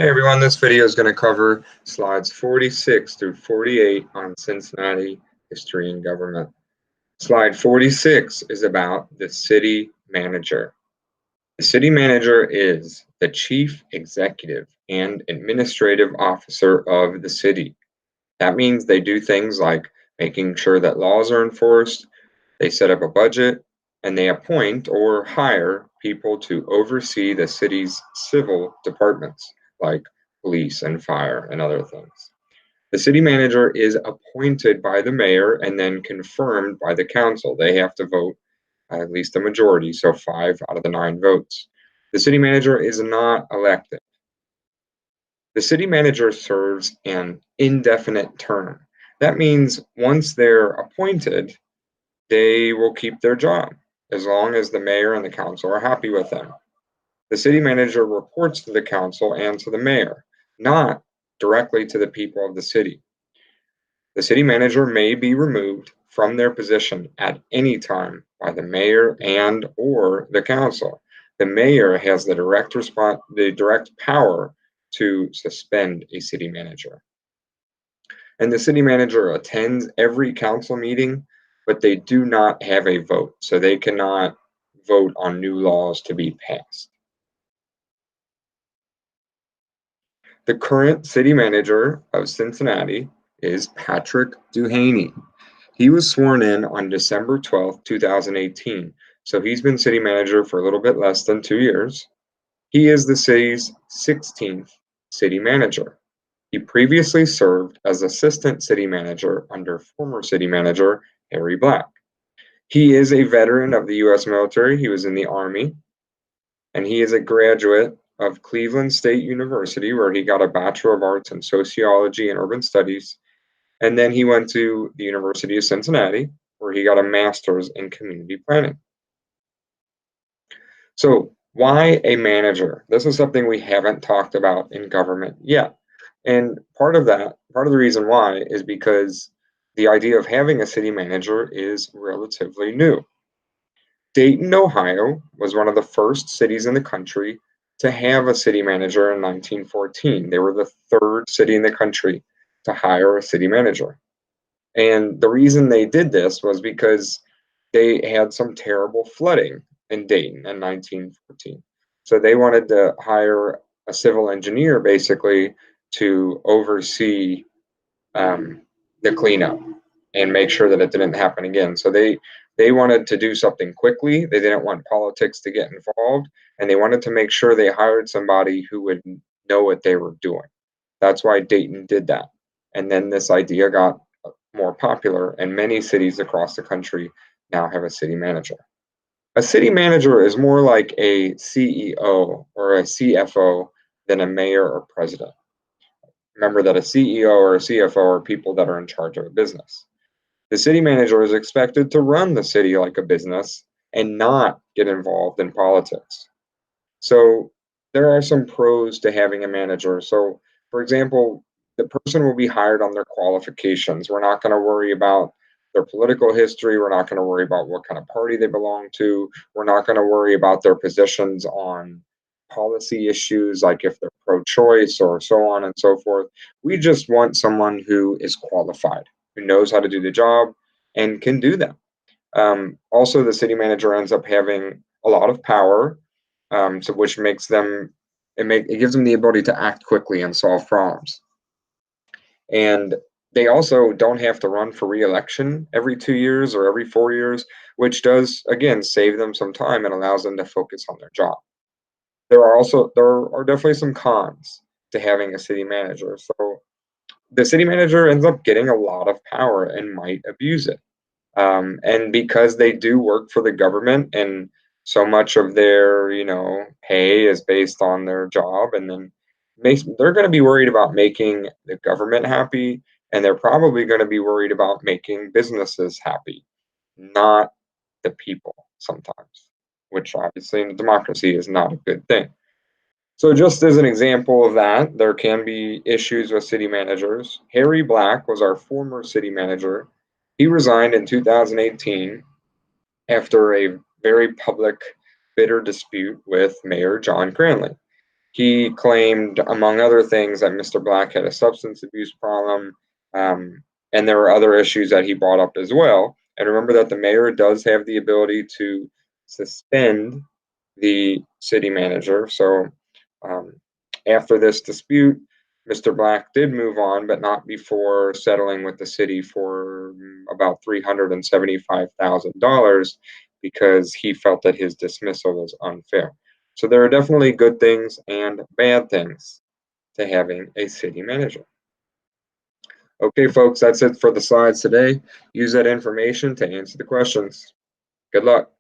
Hey everyone, this video is going to cover slides 46 through 48 on Cincinnati history and government. Slide 46 is about the city manager. The city manager is the chief executive and administrative officer of the city. That means they do things like making sure that laws are enforced, they set up a budget, and they appoint or hire people to oversee the city's civil departments, like police and fire and other things. The city manager is appointed by the mayor and then confirmed by the council. They have to vote at least a majority, so 5 out of the 9 votes. The city manager is not elected. The city manager serves an indefinite term. That means once they're appointed, they will keep their job as long as the mayor and the council are happy with them. The city manager reports to the council and to the mayor, not directly to the people of the city. The city manager may be removed from their position at any time by the mayor and or the council. The mayor has the direct power to suspend a city manager. And the city manager attends every council meeting, but they do not have a vote, so they cannot vote on new laws to be passed. The current city manager of Cincinnati is Patrick Duhaney. He was sworn in on December 12th, 2018, so he's been city manager for a little bit less than 2 years. He is the city's 16th city manager. He previously served as assistant city manager under former city manager Harry Black. He is a veteran of the U.S. military. He was in the Army, and he is a graduate of Cleveland State University, where he got a Bachelor of Arts in Sociology and Urban Studies. And then he went to the University of Cincinnati, where he got a Master's in Community Planning. So, why a manager? This is something we haven't talked about in government yet. And part of the reason why is because the idea of having a city manager is relatively new. Dayton, Ohio was one of the first cities in the country to have a city manager in 1914. They were the third city in the country to hire a city manager. And the reason they did this was because they had some terrible flooding in Dayton in 1914. So they wanted to hire a civil engineer basically to oversee the cleanup and make sure that it didn't happen again. So they wanted to do something quickly. They didn't want politics to get involved, and they wanted to make sure they hired somebody who would know what they were doing. That's why Dayton did that. And then this idea got more popular, and many cities across the country now have a city manager. A city manager is more like a CEO or a CFO than a mayor or president. Remember that a CEO or a CFO are people that are in charge of a business. The city manager is expected to run the city like a business and not get involved in politics. So there are some pros to having a manager. So, for example, the person will be hired on their qualifications. We're not going to worry about their political history. We're not going to worry about what kind of party they belong to. We're not going to worry about their positions on policy issues, like if they're pro-choice or so on and so forth. We just want someone who is qualified, who knows how to do the job and can do that. Also, the city manager ends up having a lot of power, so which makes them it gives them the ability to act quickly and solve problems. And they also don't have to run for re-election every 2 years or every 4 years, which does again save them some time and allows them to focus on their job. There are definitely some cons to having a city manager. So the city manager ends up getting a lot of power and might abuse it. And because they do work for the government and so much of their, pay is based on their job, and then they're going to be worried about making the government happy, and they're probably going to be worried about making businesses happy, not the people sometimes, which obviously in a democracy is not a good thing. So just as an example of that, there can be issues with city managers. Harry Black was our former city manager. He resigned in 2018 after a very public, bitter dispute with Mayor John Cranley. He claimed, among other things, that Mr. Black had a substance abuse problem, um, and there were other issues that he brought up as well. And remember that the mayor does have the ability to suspend the city manager. So um, after this dispute, Mr. Black did move on, but not before settling with the city for about $375,000 because he felt that his dismissal was unfair. So there are definitely good things and bad things to having a city manager. Okay, folks, that's it for the slides today. Use that information to answer the questions. Good luck.